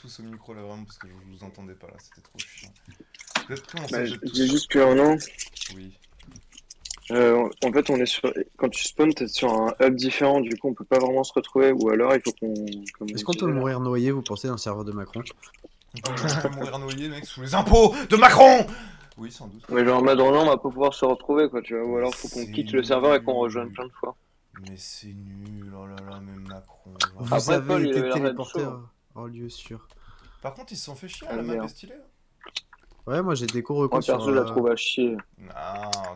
tous au micro là vraiment parce que je vous entendais pas là, c'était trop chiant. Comment ça Bah, vous je êtes tous dis sur... juste que non. Oui. En fait, on est sur. Quand tu spawns, t'es sur un hub différent, du coup, on peut pas vraiment se retrouver. Ou alors, il faut qu'on. Comme on Est-ce qu'on peut disait là. mourir noyé, vous pensez, dans le serveur de Macron? On peut mourir noyé mec sous les impôts de Macron. Oui sans doute. Mais genre, en mode, non, on va pas pouvoir se retrouver, quoi, tu vois. Ou Mais alors, faut qu'on c'est quitte le serveur et qu'on rejoigne nul. plein de fois. Mais c'est nul, oh là là, mais Macron. Vous Après, avez Paul, il été avait l'air d'être téléporté chaud. en lieu sûr. Par contre ils se sont fait chier, hein, Ah, la map est merde. stylée. Hein. Ouais, moi j'ai des cours Moi, recos sur... perso, je la trouve à chier. Non,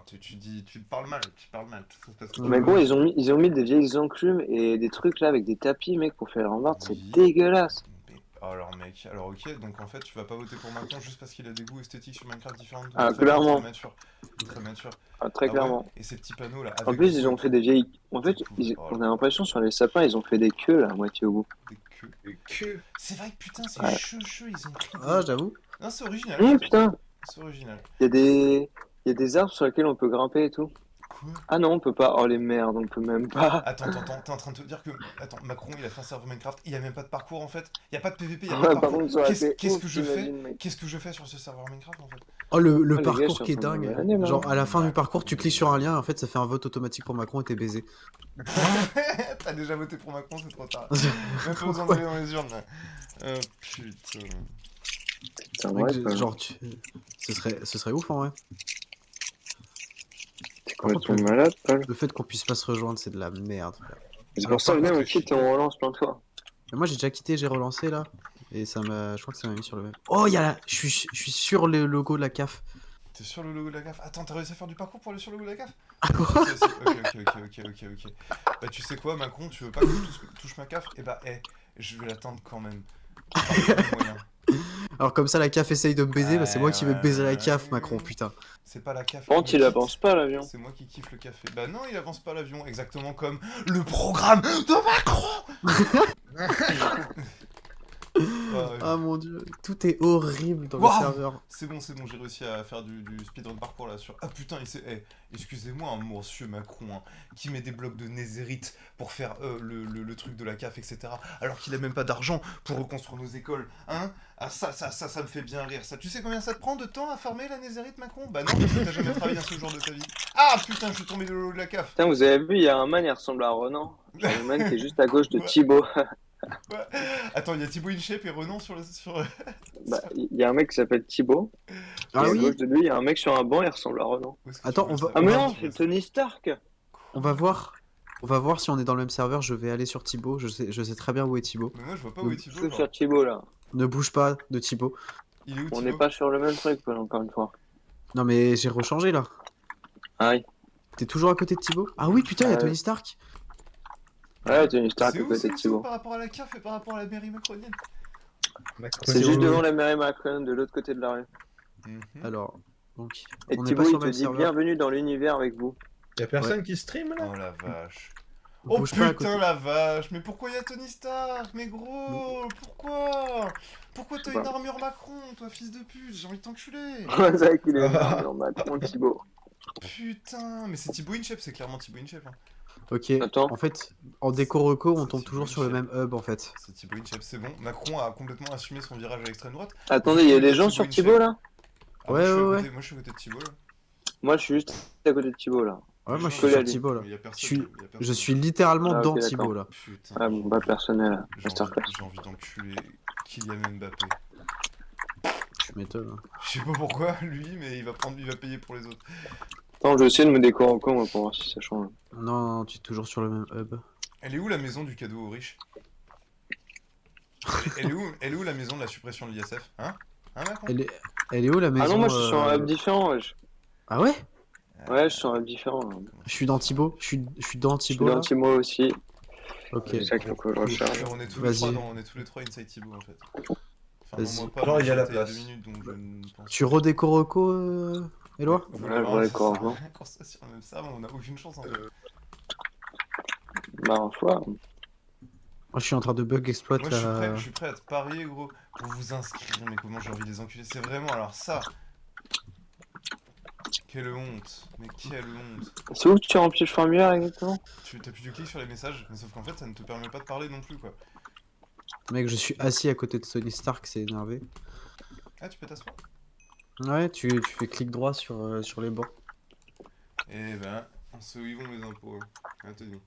tu dis, tu parles mal, tu parles mal. Tout ça, parce que tu Mais veux gros, pas. ils ont mis des vieilles enclumes et des trucs là avec des tapis, mec, pour faire les rambardes. C'est Oui. dégueulasse. Alors mec, alors ok, donc en fait tu vas pas voter pour Macron juste parce qu'il a des goûts esthétiques sur Minecraft différents de toi. Ah, Très bien, très clairement. mature. Très mature. Ah, très Ah ouais, clairement. et ces petits panneaux là, En avec plus, vous ils et ont fait tout. des vieilles. En T'es fait, pourri. Oh on a là l'impression sur les sapins, ils ont fait des queues là, à moitié au bout. des queues. Le cul. C'est vrai que putain, c'est Ouais. cheux, ils ont pris Ah, des. j'avoue. Non, c'est original, je trouve. Putain, C'est original. il y a des. Il y a des arbres sur lesquels on peut grimper et tout. Quoi? Ah non, on peut pas. Oh les merdes, on peut même pas. Attends, t'es en train de te dire que. Attends, Macron il a fait un serveur Minecraft, il y a même pas de parcours en fait. Il y a pas de PVP, il y a pas de Ouais, par parcours. contre, ça aurait été Qu'est-ce ouf, que je fais? t'imagines, mec. Qu'est-ce que je fais sur ce serveur Minecraft en fait? Oh, le Oh les gars, je parcours suis en qui est train de dingue. mourir l'année, là. Genre, à la fin du Macron. parcours, tu cliques sur un lien, en fait, ça fait un vote automatique pour Macron et t'es baisé. T'as déjà voté pour Macron, c'est trop tard. Même pas besoin d'aller dans les urnes là. Putain. C'est Mec, vrai, quoi. genre, ce serait ouf en vrai. T'es Par contre, complètement malade, Paul. le fait qu'on puisse pas se rejoindre, c'est de la merde. Frère. C'est Alors, pour ça, par venez, contre, on quitte et on relance plein de fois. Mais moi j'ai déjà quitté, j'ai relancé là. Et ça m'a. Je crois que ça m'a mis sur le même. Oh, il y a là. Je suis sur le logo de la CAF. T'es sur le logo de la CAF? Attends, t'as réussi à faire du parcours pour aller sur le logo de la CAF? Ah quoi? Ok. Bah tu sais quoi, Macron, tu veux pas que je touche ma CAF? Eh bah, je vais l'attendre quand même. Par tous les moyens. Alors comme ça la CAF essaye de me baiser, bah c'est moi qui vais baiser la CAF, Ouais. Macron, putain. C'est pas la CAF Par qui contre, me il quitte, avance pas l'avion. c'est moi qui kiffe le café. Bah non, il avance pas l'avion, exactement comme le programme de Macron. Ah mon dieu, tout est horrible dans le Waouh. serveur. C'est bon, j'ai réussi à faire du speedrun parcours là sur... Ah putain, excusez-moi, hein, monsieur Macron, hein, qui met des blocs de nézérite pour faire le truc de la CAF, etc. Alors qu'il a même pas d'argent pour reconstruire nos écoles, hein. Ah ça me fait bien rire, ça. Tu sais combien ça te prend de temps à farmer la nézérite, Macron? Bah non, parce que t'as jamais travaillé un seul jour de ta vie. Ah putain, je suis tombé de l'eau de la CAF. Putain, vous avez vu, il y a un man, il ressemble à Renan. Genre, le man qui est juste à gauche de Ouais. Thibaut. Ouais. Attends, il y a Thibaut InShape et Renan sur le... Bah, il y a un mec qui s'appelle Thibaut. Ah et à oui. gauche de lui, il y a un mec sur un banc, il ressemble à Renan. Où est-ce que Attends, tu veux on va- ça Ah, mais va- non, c'est Tony Stark. On va voir. On va voir si on est dans le même serveur, je vais aller sur Thibaut, je sais très bien où est Thibaut. Mais moi je vois pas où est Je Thibaut, suis genre. sur Thibaut là. Ne bouge pas de Thibaut. Il est où On n'est Thibaut? pas sur le même truc, Paul, encore une fois. Non mais j'ai rechangé là. Aïe. T'es toujours à côté de Thibaut? Ah oui putain, il y a Tony Stark. Ouais, Tony Stark C'est à où, côté c'est de où, c'est où Thibaut. par rapport à la CAF et par rapport à la mairie macronienne? Macron. C'est C'est juste où, devant oui. la mairie Macron, de l'autre côté de la rue. Alors, donc, Et on n'est pas Thibaut, sur il le te même dit serveur. bienvenue dans l'univers avec vous. Y'a personne qui stream là? Oh la vache. Oh Bouge pas à putain côté. la vache, mais pourquoi y a Tony Stark? Mais gros, pourquoi? Pourquoi t'as Je sais une pas. armure Macron, toi fils de pute? J'ai envie de t'enculer. C'est vrai qu'il est énorme, Macron, Thibaut. Putain, mais c'est Thibaut InShape, c'est clairement Thibaut InShape. Hein. Ok, Attends. en fait, en déco reco, on C'est tombe Thibaut toujours sur le même InShape. hub en fait. C'est Thibaut InShape, c'est bon. Macron a complètement assumé son virage à l'extrême droite. Attendez, il y a Vu qu'il des gens sur Thibaut là? Ah, Ouais, moi, ouais. moi je suis à côté de Thibaut là. Moi, je suis juste à côté de Thibaut là. Ouais, moi je suis collé à sur lui. Thibaut là. Mais y a personne, Je suis, y a personne. je suis littéralement Ah, ok, dans d'accord. Thibaut là. Putain. Ah bon, pas personnel, masterclass. J'ai envie d'enculer Kylian Mbappé. Tu m'étonnes. Hein. Je sais pas pourquoi, lui, mais il va payer pour les autres. Attends, je vais essayer de me décorer encore moi, pour voir si ça change. Non, tu es toujours sur le même hub. Elle est où la maison du cadeau aux riches? Elle est où la maison de la suppression de l'ISF? Hein Macron? Elle est où la maison Ah non, moi je suis sur un hub différent, wesh. Ah ouais? Ouais, je suis sur un hub différent. Là. Je suis dans Thibaut. Je suis dans Je suis Thibaut dans là. Thibaut aussi. Ok. C'est ça qu'il faut que je recharge. On est tous les trois inside Thibaut en fait. Enfin, non, Vas-y. moi pas, Genre, il y a la j'étais il y a place. 2 minutes donc je ne pense Tu redéco reco, Eloi? pas. Ouais, je redécore, non. Quand ça sur le même serveur, on a aucune chance en fait. Bah, en foi. Moi je suis en train de bug exploit Moi la... je suis prêt à te parier gros pour vous inscrire, mais comment j'ai envie de les enculer. C'est vraiment alors ça. Quelle honte, mais quelle honte. C'est où que tu remplis le formulaire exactement? Tu t'appuies du clic sur les messages, mais sauf qu'en fait ça ne te permet pas de parler non plus quoi. Mec, je suis assis à côté de Tony Stark, c'est énervé. Ah, tu peux t'asseoir? Ouais, tu fais clic droit sur les bancs. Eh ben, on sait où ils vont mes impôts. Hein, Tony.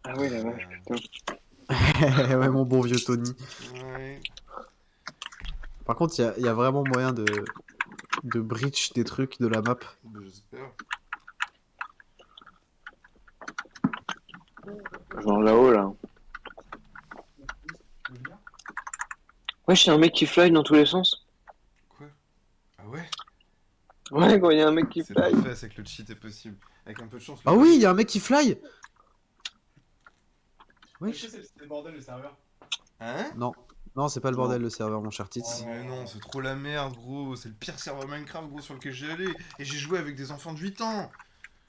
Ah oui, la vache, putain. Ouais, mon bon vieux Tony. Ouais. Par contre, il y a vraiment moyen de breach des trucs de la map. Bah, j'espère. Genre là-haut, là. Ouais, c'est un mec qui fly dans tous les sens. Quoi? Ah ouais? Ouais, quand il y a un mec qui C'est fly. parfait, c'est que le cheat est possible. Avec un peu de chance. Ah oui, il y a un mec qui fly. Wesh. Wesh. C'est le bordel le serveur. Hein? Non, non, c'est pas le bordel le serveur, mon cher Tits. Oh. Mais non, c'est trop la merde, gros. C'est le pire serveur Minecraft, gros, sur lequel j'ai allé. Et j'ai joué avec des enfants de 8 ans.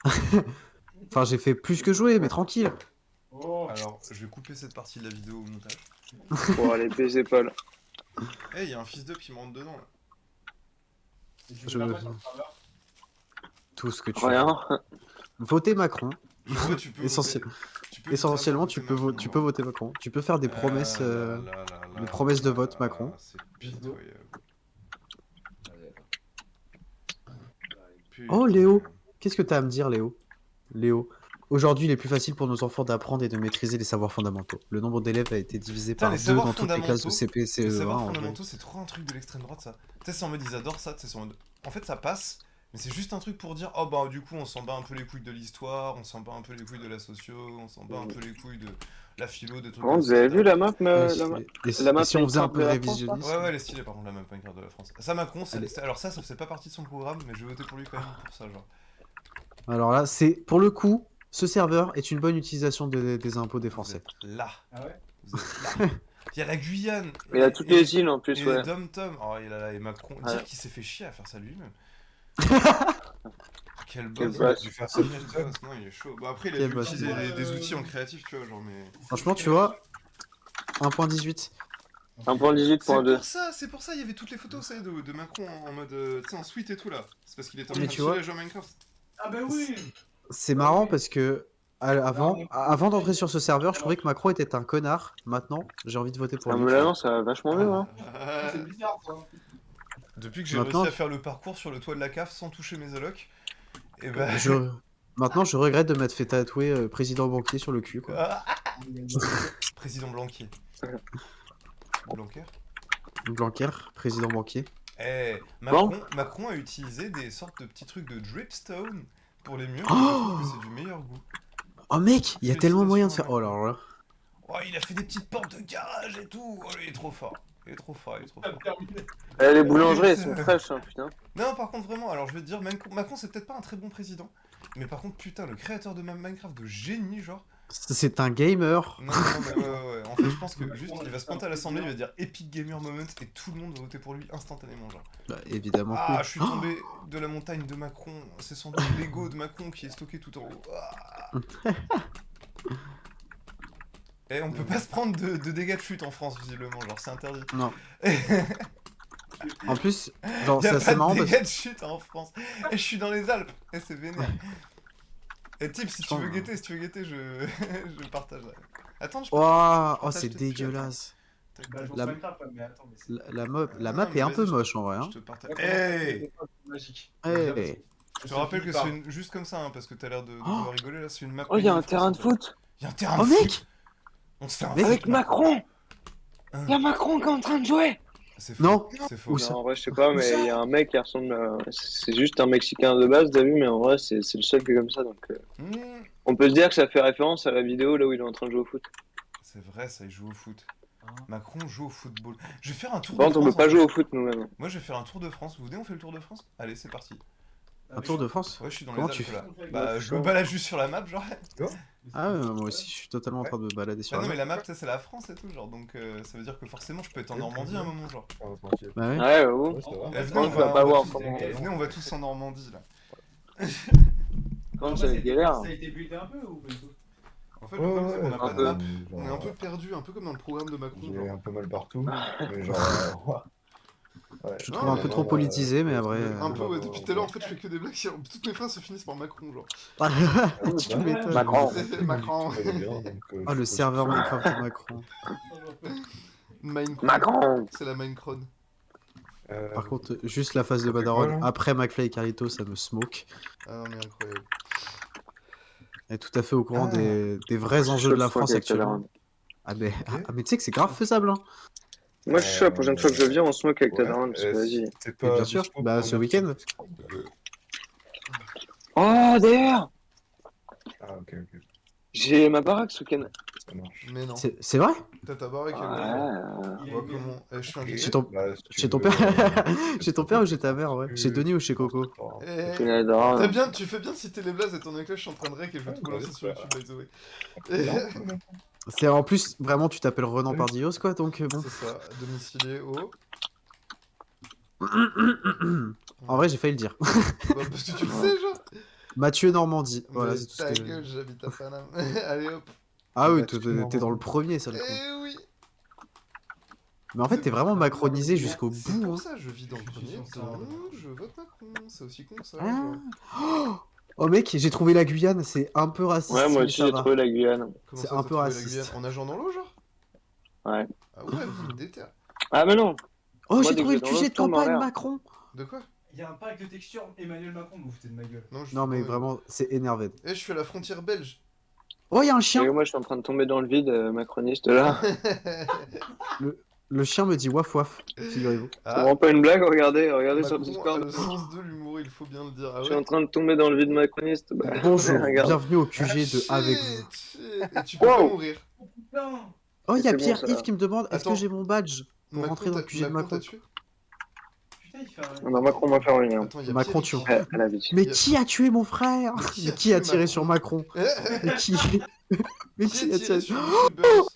Enfin, j'ai fait plus que jouer, mais tranquille. Oh. Alors, je vais couper cette partie de la vidéo au montage. Pour aller baiser Paul. Eh, y a un fils d'up qui me rentre dedans là. Et tu Je veux me- faire quoi sur le serveur? Tout ce que tu Rien. veux. Votez Macron. Ouais, tu peux Essentiel- voter- tu peux Essentiellement, littéralement tu peux voter Macron. Tu peux faire des promesses, des promesses de vote Macron. C'est pitoyable. Oh, Léo. Qu'est-ce que t'as à me dire, Léo? Léo. Aujourd'hui, il est plus facile pour nos enfants d'apprendre et de maîtriser les savoirs fondamentaux. Le nombre d'élèves a été divisé Putain, par les 2 savoirs dans toutes les classes de fondamentaux, CP et Les CE1. savoirs en vrai. fondamentaux, c'est trop un truc de l'extrême droite ça. Tu sais, c'est en mode ils adorent ça, tu sais, c'est en mode. En fait, ça passe, mais c'est juste un truc pour dire oh bah du coup, on s'en bat un peu les couilles de l'histoire, on s'en bat un peu les couilles de la socio, on s'en bat un peu les couilles de la philo, des trucs Par contre, comme vous ça, avez etc. vu la map, Et la map la map si on faisait un Minecraft peu de la France, là révisionniste. Ouais, ouais, elle est stylée par contre, la map Minecraft de la France. Ça, Macron, Elle est- alors ça faisait pas partie de son programme, mais je vais voter pour lui quand même pour ça, genre. Alors là, c'est pour le coup, ce serveur est une bonne utilisation des impôts des Vous Français. êtes là. Ah ouais? Vous êtes là. Il y a la Guyane. Il y a toutes les îles en plus, Et ouais. les Dom-Tom. Oh, il a là, et Macron. Ouais. Dire qu'il s'est fait chier à faire ça lui-même. Quel Quel boss. boss. Il a dû faire ça tout seul. Non, il est chaud. Bon, après, il a Quel dû boss. utiliser des outils en créatif, tu vois, genre, mais. Franchement, tu vois, 1.18. 1.18 C'est pour 2. pour ça, il y avait toutes les photos, ça, de Macron en mode, tu sais, en suite et tout, là. C'est parce qu'il était en Mais train de tu vois- chiller à jouer à Minecraft. Ah bah oui. C'est marrant parce que avant d'entrer sur ce serveur, je trouvais que Macron était un connard. Maintenant, j'ai envie de voter pour Ah, lui. mais tu là, vois. non, ça va vachement mieux, hein. C'est bizarre ça. Depuis que j'ai Maintenant- réussi à faire le parcours sur le toit de la cave sans toucher mes allocs, et bah. Maintenant, je regrette de m'être fait tatouer président banquier sur le cul. Quoi. Ah, président Blanquier. Blanquer. Blanquer, président banquier. Eh, Bon. Macron a utilisé des sortes de petits trucs de dripstone pour les murs. Oh Je trouve que c'est du meilleur goût. Oh mec, il y a tellement moyen de faire. Oh Félicitations, là là. Oh, il a fait des petites portes de garage et tout. Oh, il est trop fort. Il est trop fort, il est trop fort. Terminé. Eh, les boulangeries, elles sont fraîches, hein, putain. Non, par contre, vraiment, alors je vais te dire, Macron, c'est peut-être pas un très bon président. Mais par contre, putain, le créateur de Minecraft de génie, genre. C'est un gamer. Non, mais ouais. En fait, je pense que juste, il va se pointer à l'Assemblée, il va dire Epic Gamer Moment et tout le monde va voter pour lui instantanément, genre. Bah, évidemment. Ah, cool. je suis tombé de la montagne de Macron. C'est sans doute l'ego de Macron qui est stocké tout en haut. Ah. Et on peut pas se prendre de dégâts de chute en France, visiblement, genre c'est interdit. Non. En plus, genre, Y a c'est pas assez marrant de parce dégâts de chute en France. Et je suis dans les Alpes. Et c'est vénère. Et type, si tu veux Putain. guetter, je je partage. Attends, je Oh, partage oh c'est tout de suite. dégueulasse. Tac, Bah, tac, je joue La- à Minecraft, mais attends, mais c'est. La Non, map mais est un peu vas-y, moche en vrai. Hein. Je te partage. Ouais, Hey, magique. Hey. je te rappelle que c'est juste comme ça, hein, parce que t'as l'air de vouloir rigoler là, c'est une map. Oh, il y a un Minecraft, terrain de en fait. foot Il y a un terrain Oh de mec foot. On se fait un Mec, foot, avec Macron. Hein. Il y a Macron qui est en train de jouer. C'est faux. Non. C'est faux. Où ça Non, en vrai, je sais pas, mais il y a un mec qui ressemble à... C'est juste un Mexicain de base, t'as vu, mais en vrai, c'est le seul qui est comme ça, donc... Mmh. On peut se dire que ça fait référence à la vidéo là où il est en train de jouer au foot. C'est vrai, ça, il joue au foot. Macron joue au football. Je vais faire un tour Par de contre, on France. peut pas en jouer fait. au foot nous-mêmes. Moi, je vais faire un tour de France. Vous venez, on fait le tour de France? Allez, c'est parti. Un tour de France. Ouais, je suis dans Comment les tu Alpes fais là. Bah, je me balade juste sur la map, genre. Ah ouais, moi aussi, je suis totalement en train de me balader sur Bah la non, mais map. la map, ça, c'est la France et tout, genre. Donc, ça veut dire que forcément, je peux être en Normandie à un moment, genre. Bah ouais. Ouais, oh. Ouais, ça va. Eh, venez, Non, on tu vas va, pas on va voir tous... comment- eh, venez, on va tous en Normandie là. Quand c'est galère. Ça a été buildé un peu ou pas du tout? En fait, le problème, c'est qu'on n'a un pas de peu. map. On est un peu perdu, un peu comme dans le programme de Macron. J'ai genre. un peu mal partout, mais genre. Ouais. Je Non, trouve un mais peu trop politisé, mais après. Un peu, ouais, depuis tout à l'heure, en fait, je fais que des blagues. Toutes mes phrases se finissent par Macron, genre. Tu m'étonnes. Macron. Macron. Ça va bien, donc, Ah, le je serveur suppose- Minecraft de Macron. Minecraft. Macron. C'est la Minecraft. Par contre, juste la phase de ça fait Badarod quoi, là après McFly et Carlito, ça me smoke. Ah non, mais incroyable. Elle est tout à fait au courant Ah. des vrais enjeux de la Je crois France qu'il y a actuellement. Tadarod. Ah, mais tu sais que c'est grave faisable, hein. Moi, je suis sûr, la prochaine fois que je viens, on se moque avec Ouais, Tadarod, parce que vas-y. c'est Mais pas bien sûr, dispo bah pour ce un week-end. article. Oh, d'ailleurs, Ah, ok, ok. j'ai ma baraque ce week-end. Ça marche. Mais non. C'est vrai? T'as ta baraque Ouais. à quoi? Il a Ouais, une comment? Je suis Ok, invité. Chez ton- bah, si tu Chez ton veux, père Chez ton père ou chez ta mère, ouais. tu- Chez Denis ou chez tu Coco? penses pas. Eh, Tu l'as Tadarod. tu fais bien de citer les blazes étant donné que là je suis en train de rec et je vais Ouais, tout bah, balancer sur j'espère. YouTube, by the way. Non, non, non. C'est en plus, vraiment, tu t'appelles Renan Oui. Pardios, quoi, donc bon. C'est ça, domicilié au. En vrai, j'ai failli le dire. Bah, parce que tu le sais, genre. Mathieu Normandie, voilà, Mais c'est tout ce ta que j'ai. gueule, j'habite à Paname. Allez hop. Ah oui, Mathieu t'es dans le Normandie. premier, sale con. Eh oui. Mais en fait, C'est t'es pour vraiment ça, macronisé c'est jusqu'au C'est bout, pour hein. ça, je vis dans le Je suis premier, sur ça, donc ouais. je vote Macron. C'est aussi con que ça. Ah. genre. Oh mec, j'ai trouvé la Guyane, c'est un peu raciste, Ouais, moi mais aussi, ça j'ai va. trouvé la Guyane. Comment C'est ça, un t'as peu trouvé la raciste. Guyane en nageant dans l'eau, genre? Ouais. Ah ouais, vous le déter. Ah, mais non. Oh, Moi, j'ai dès que trouvé je le vais dans QG l'eau, de je tombe en campagne l'air. Macron. De quoi? Il y a un pack de texture Emmanuel Macron, vous vous foutez de ma gueule. Non, je Non, suis mais dans- vraiment, c'est énervé. Eh, je suis à la frontière belge. Oh, il y a un Et chien. moi, je suis en train de tomber dans le vide, macroniste, là. Le chien me dit waf waf, figurez-vous. C'est Ah, vraiment pas une blague, regardez sur le Macron Discord. a le sens de l'humour, il faut bien le dire. Ah Je suis en ouais? train de tomber dans le vide macroniste. Bah, Bonjour, regarde. bienvenue au Ah, QG de Avec vous. shit. Et tu peux pas Wow. mourir. Oh putain. Oh, il y a C'est bon, ça Pierre-Yves va. qui me demande est-ce que Attends. j'ai mon badge pour rentrer dans le QG de Macron t'a Macron. tué? Putain, il fait un. Non, Macron va faire une lien. Attends, il y a Macron Pierrick. tue. À la vie. Mais Il y a- qui a tué mon frère? Mais qui Mais a qui a tué tiré Macron sur Macron? Mais qui? Mais Qui qui a a tiré tiré? sur Monsieur Burns?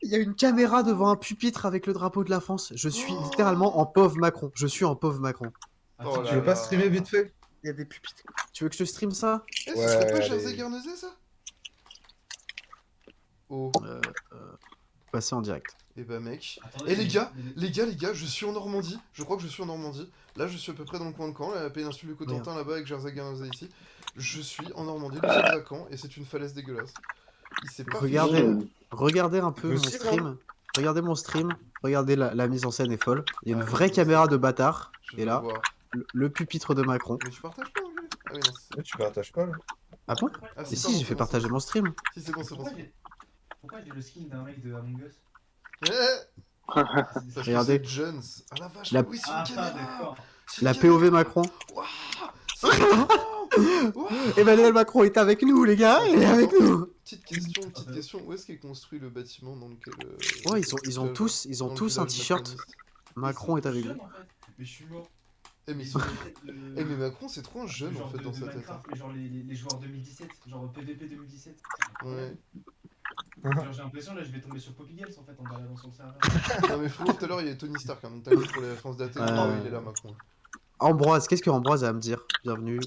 Il y a une caméra devant un pupitre avec le drapeau de la France. Je suis littéralement en pauvre Macron. Je suis en pauvre Macron. Oh Attends, là Tu veux pas là. streamer vite fait? Il y a des pupitres. Tu veux que je te stream ça? Eh, ce serait pas Ouais, Jersey allez. Guernesey, ça? Oh. Passer en direct. Eh bah mec. Attendez, Eh les gars, les gars, je suis en Normandie. Je crois que je suis en Normandie. Là, je suis à peu près dans le coin de Caen, la péninsule du Cotentin là-bas avec Jersey Guernesey ici. Je suis en Normandie, nous sommes à Caen et c'est une falaise dégueulasse. Il s'est pas Regardez, fait chier. regardez un peu Le mon cire, stream. Regardez mon stream. Regardez la mise en scène est folle. Il y a une Ah, vraie oui. caméra de bâtard. Je Et veux là, voir. le pupitre de Macron. Mais tu partages pas, enculé? Ah oui, non. Ouais, tu partages pas là? Ah bon? Ah Et si, pardon, j'ai fait bon, partager mon stream. Si, c'est bon, c'est bon. Pourquoi j'ai le skin d'un mec de Among Us? Eh, parce que Regardez. c'est Jones. Ah la vache, La- mais oui, c'est Ah, une caméra. d'accord. C'est une La caméra. POV Macron. Waouh, c'est Macron. Waouh. Emmanuel Macron est avec nous, les gars. Il est avec nous. Petite question. Où est-ce qu'est construit le bâtiment dans lequel. Ouais, dans ils le ont village, tous, ils ont dans le tous un village t-shirt. macroniste? Macron est avec Jeune, nous. en fait. Mais je suis mort. Eh mais, eh, mais Macron c'est trop un jeune en Genre fait de dans sa tête. Minecraft, mais genre les joueurs 2017, genre PVP 2017. Ouais. Genre j'ai l'impression là je vais tomber sur Poppy Games en fait en baladant sur le serveur. Non mais frérot tout à l'heure il y avait Tony Stark, hein, donc t'as vu pour les références datés, il est là Macron. Ambroise, qu'est-ce que Ambroise a à me dire? Bienvenue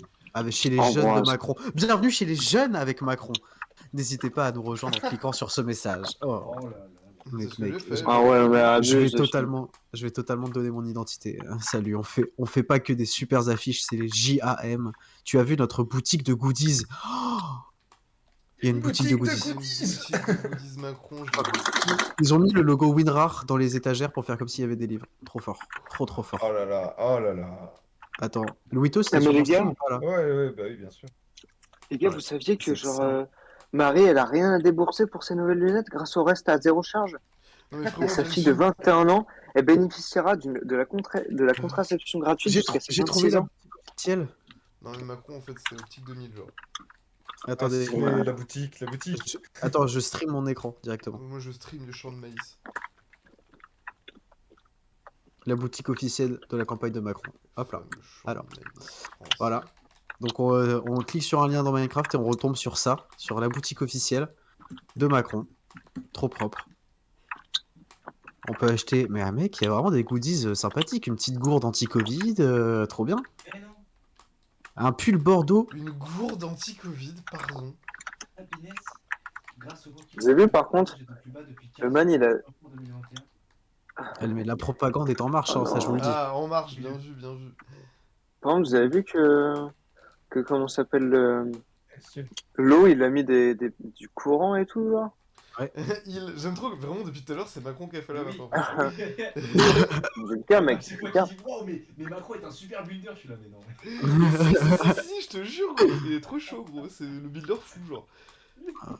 chez les jeunes de Ambroise. Macron. Bienvenue chez les jeunes avec Macron. N'hésitez pas à nous rejoindre en cliquant sur ce message. Oh. Oh là là. C'est Mec, ce que mec, j'ai fait. Ah ouais, mais Je vais abuse. totalement te donner mon identité. Salut, on fait pas que des super affiches, c'est les JAM. Tu as vu notre boutique de goodies? Oh, il y a une boutique de goodies. C'est une boutique de goodies Macron, je l'ai vu. Ils ont mis le logo WinRAR dans les étagères pour faire comme s'il y avait des livres. Trop fort. Trop fort. Oh là là, oh là là. Attends, Louito, c'était Ah, mais sur les mon stream gars- ou pas là? Ouais, bah oui, bien sûr. Les gars, Ouais, vous saviez que c'est genre ça. Marie, elle a rien à débourser pour ses nouvelles lunettes grâce au reste à zéro charge. Non mais Et frérot, sa même fille si- de 21 ans, elle bénéficiera de la contraception gratuite jusqu'à ses J'ai trouvé 26 la ans. boutique officielle. Non mais Macron en fait c'est l'optique 2000 genre. Attendez, Ah, si, la boutique. attends, je stream mon écran directement. Moi je stream des champs de maïs. La boutique officielle de la campagne de Macron. Hop là. Le champ Alors, de maïs français. voilà. Donc on clique sur un lien dans Minecraft et on retombe sur ça, sur la boutique officielle de Macron. Trop propre. On peut acheter... Mais ah mec, il y a vraiment des goodies sympathiques. Une petite gourde anti-Covid, trop bien. Eh non, Un pull bordeaux. Une gourde anti-Covid, pardon. happiness, grâce au Vous avez vu, par contre, j'étais plus bas depuis Le man, il a. 2021. Mais la propagande est en marche, hein, ça je vous le dis. Ah en marche, bien vu, bien vu. Par contre, vous avez vu que comment ça s'appelle l'eau, il a mis du courant et tout là. J'aime trop que vraiment depuis tout à l'heure, c'est Macron qui a fait la Oui. map. J'ai le cas, mec. C'est J'ai quoi le cas. qui dit wow, mais Macron est un super builder, je suis là, mais non. Si, je te jure, gros, il est trop chaud, gros, c'est le builder fou, genre.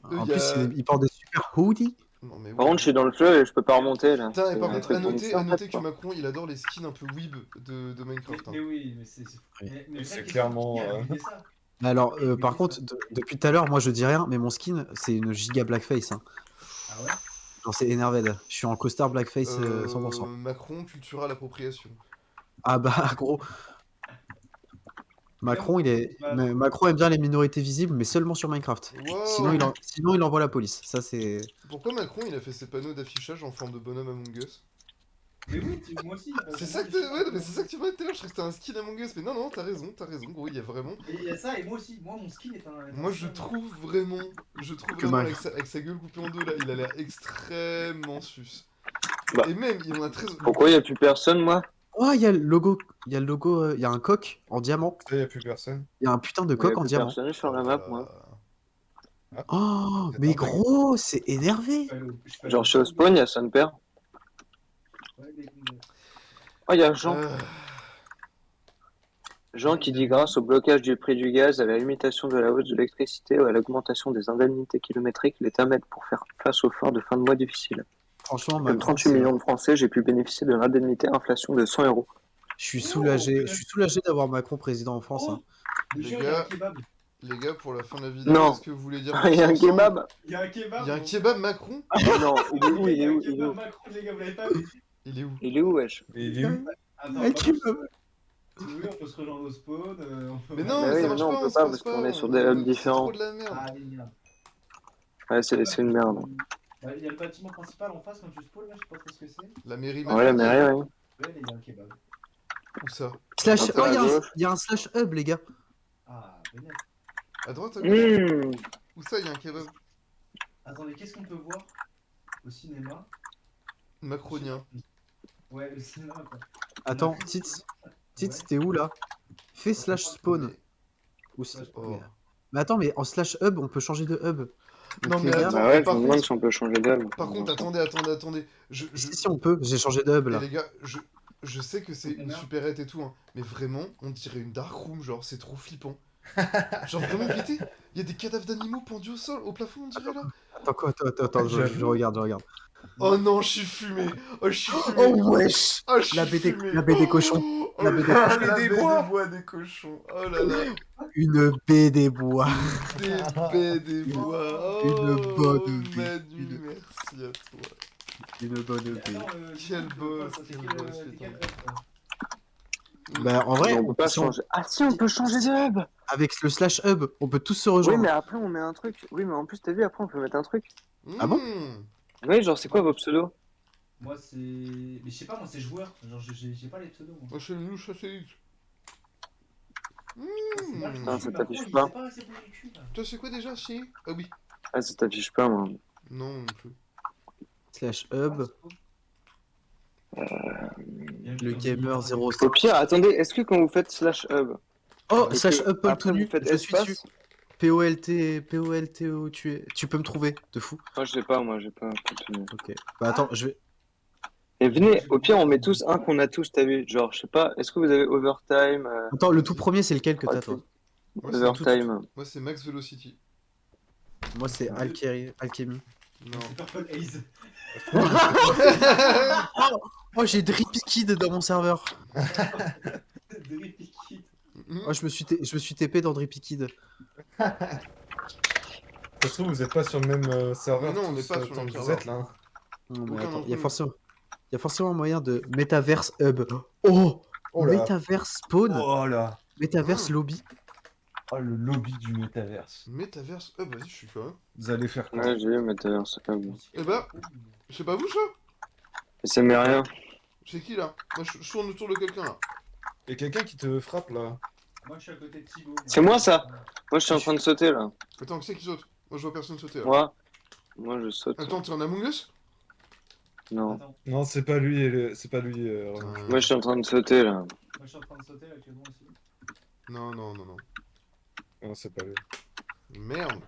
En y a- plus, il porte des super hoodies. Non, mais Par ouais, contre, je suis dans le fleuve et je peux pas remonter là. Putain, et C'est par un contre, truc à qui me noter, sympathe, que quoi. Macron, il adore les skins un peu weeb de Minecraft. Hein. Mais oui, mais c'est. Oui. Mais C'est vraie question, clairement, qui a validé ça? Mais alors, Oui, par oui, contre, ça. depuis tout à l'heure, moi je dis rien, mais mon skin, c'est une giga blackface. Hein. Ah ouais? Genre, c'est énervé. Je suis en costard blackface 100%. Macron, cultural appropriation. Ah bah, gros. Macron, Bah, Macron aime bien les minorités visibles, mais seulement sur Minecraft. Wow. Sinon, il envoie la police. Ça, c'est. Pourquoi Macron, il a fait ses panneaux d'affichage en forme de bonhomme Among Us? Mais oui, moi aussi. C'est ça que ouais, mais c'est ça que tu m'as dit tout à l'heure, je croyais que c'était un skin Among Us, mais non, t'as raison, gros, il y a vraiment... Et il y a ça, et moi aussi. Moi, mon skin est un. Moi, je trouve vraiment Mac- avec sa gueule coupée en deux, là, il a l'air extrêmement sus. Bah. Et même, il en a très... Pourquoi y a plus personne, moi? Oh, il y a le logo. Il y a le logo. Il y a un coq en diamant. Il y a plus personne. Il y a un putain de Y a coq en plus diamant. personne sur la map, moi. Oh, C'est mais un gros, c'est énervé. Genre, je suis au spawn, y a son père. Oh, y a Jean. Jean qui dit grâce au blocage du prix du gaz, à la limitation de la hausse de l'électricité ou à l'augmentation des indemnités kilométriques, l'État m'aide pour faire face aux fins de fin de mois difficiles. Franchement, Comme Macron, 38 millions de Français, j'ai pu bénéficier de l'indemnité inflation de 100 euros. je suis soulagé. Je suis soulagé d'avoir Macron président en France. Hein. Les Les gars- gars. Les gars, pour la fin de la vidéo, Non. est-ce que vous voulez dire... Il y a un tous ensemble- kebab. Il y a un kebab. Il y a un kebab Macron? Non, il est où? Il est où? Il est où? Macron, les gars, vous l'avez pas vu? Il est où? Il est où, wesh? Mais il est où? Attends, Un kebab. si vous voulez, on peut se rejoindre au spawn. Mais non, Bah mais oui, ça mais marche non, pas, on peut se pas, passe parce qu'on est sur des hubs c'est différents. trop de la merde. Ah, allez, merde. Ouais, c'est une merde. Bah, il y a le bâtiment principal en face quand tu spawn là, je sais pas trop ce que c'est. La mairie Ouais, la Macron, mairie, oui. Ouais, là, il y a un kebab. Où ça? Slash... Un peu Oh, à gauche. il y a un slash hub, les gars. Ah, bénef. À droite, à gauche? Mmh. Où ça, il y a un kebab? Attendez, qu'est-ce qu'on peut voir au cinéma? Macronien. Ouais, le cinéma quoi. Attends, Tits, Ouais. t'es où là? Fais slash spawn. Ou Oh. Mais attends, mais en slash hub, on peut changer de hub. Non, Donc, mais les gars- attends, Bah ouais, je par me demande contre- si on peut changer d'hub. Par contre, attendez. Si, on peut. J'ai changé de hub Eh, là. les gars, je sais que c'est une supérette et tout, hein, mais vraiment, on dirait une dark room, genre, c'est trop flippant. Genre, vraiment, pété, il y a des cadavres d'animaux pendus au sol, au plafond, on dirait là. Attends, quoi? Attends, je regarde. Oh non, je suis fumé. Oh, je suis fumé. Oh wesh! Oh, je suis La BD fumé. la BD cochon. Oh, La BD la cochon. BD bois des cochons. Oh là là. Une baie des bois. Des baies des bois. Une Oh, bonne vie. Manu, merci à toi. Une bonne baie. Attends, Quel du coup, boss, c'est quel quel, boss, c'est putain. quel hub, quoi? Bah en vrai, on peut pas si on- changer. Ah si, on peut changer de hub. avec le slash hub, on peut tous se Oui, rejoindre. mais après, on met un truc. Oui, mais en plus, t'as vu, après, on peut mettre un truc. Ah bon Mmh. Oui, genre, c'est quoi vos pseudos? Moi c'est. Mais je sais pas, moi c'est joueur. Genre j'ai pas les pseudos moi. Moi, je suis le louche assez. C'est mal, je Putain, me suis ça dit, t'affiche Macron, il pas. sait pas rester pour les culs, là. Toi, c'est quoi déjà, si? Ah oui. Ah, ça t'affiche pas, moi. Non, non plus. Slash hub. Le gamer 05. Au pire, attendez, est-ce que quand vous faites slash hub, Oh, et slash que hub Paul après, tout nu. vous faites Je suis espace, dessus. POLTO, tu peux me trouver, de fou. Moi, je sais pas, moi, j'ai pas continué. Ok. Bah attends, je vais. Et venez, au pire, on met tous un qu'on a tous, t'as vu? Genre, je sais pas, est-ce que vous avez overtime? Attends, le tout premier, c'est lequel que t'as, toi? Moi, c'est Overtime. Moi, c'est Max Velocity. Moi, c'est Alchemy. Non. C'est Purple Haze. Oh, j'ai Drip Kid dans mon serveur. Drip Kid. Oh, je me suis TP dans Drip Kid. Ça se trouve, vous êtes pas sur le même serveur. Mais non, on n'est tous, pas sur le tant même que vous serveur. êtes là. hein. Non, mais Aucun attends, d'entre il y a nous. forcément moyen de Metaverse Hub. Oh, Oh là. Metaverse Spawn, Oh là. Metaverse Lobby. Oh, le lobby du métaverse. Métaverse. Ah, vas-y, je suis quand même. Vous allez faire quoi? Ouais, j'ai vu, Metaverse Hub. Eh bah, je sais pas vous, ça? Et ça met rien. C'est qui là? Moi, je tourne autour de quelqu'un là. Y'a quelqu'un qui te frappe là. Moi je suis à côté de Thibaut. C'est moi, ça. Moi, je suis en train de sauter, là. Attends, qui c'est qui saute? Moi, je vois personne sauter là. Moi, je saute. Attends, t'es en Among Us? Non. Attends, Non, c'est pas lui, c'est pas lui. Romain. Putain. Moi, je suis en train de sauter, là. moi je suis en train de sauter là actuellement aussi. Non. Non, c'est pas lui. Merde.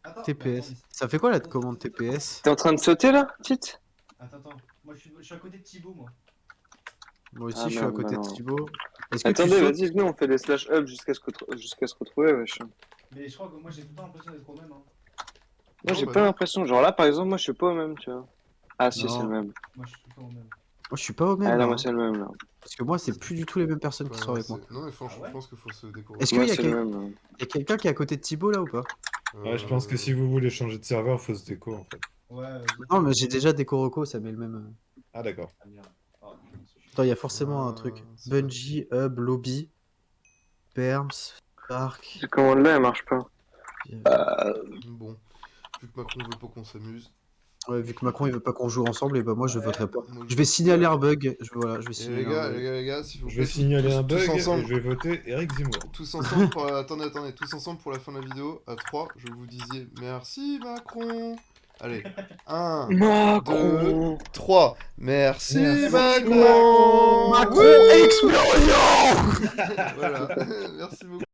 Attends, TPS. mais Ça fait quoi la commande TPS? T'es en train de sauter là, petite? attends. Moi, je suis à côté de Thibaut, moi. Moi aussi, Ah, je suis à merde, côté de non. Thibaut. Est-ce que tu Attendez, sautes? vas-y, venez, on fait des slash up jusqu'à se retrouver, wesh. Mais je crois que moi, j'ai tout le temps l'impression d'être au même. Hein. Moi, Non, j'ai bah pas non. l'impression. Genre là, par exemple, moi, je suis pas au même, tu vois. Ah, si, c'est le Non. même. Moi, je suis tout le temps au même. Moi, je suis pas au Ah, même là, là. moi, Hein. c'est le même, là. Parce que moi, c'est plus du tout les mêmes personnes qui Ouais, sont avec moi. non, mais franchement, Ah ouais je pense qu'il faut se décorer. Est-ce qu'il Moi, y a, c'est le même, là. y a quelqu'un qui est à côté de Thibaut là ou pas? Ouais, je pense que si vous voulez changer de serveur, faut se déco en fait. Ouais, Non, mais j'ai déjà des Coroco, ça met le même. Ah, d'accord. Ah, merde. Oh, Attends, il y a forcément un truc. c'est Bungie, Hub, Lobby, Perms, Park. Cette commande-là, elle marche pas. Bon, vu que Macron veut pas qu'on s'amuse. Ouais, vu que Macron il veut pas qu'on joue ensemble, et bah moi je Ouais. voterai pas. moi, Je vais signaler un bug. Voilà, je vais Et signaler les gars, un bug. les gars, s'il vous Je plaît. vais signaler un bug tous ensemble. et je vais voter Eric Zemmour. Tous ensemble pour... attendez, tous ensemble pour la fin de la vidéo. À 3, je vous disais merci Macron. Allez, 1, Macron 2, 3. Merci, Merci, Macron. Macron Oui. explosion. Voilà, merci beaucoup.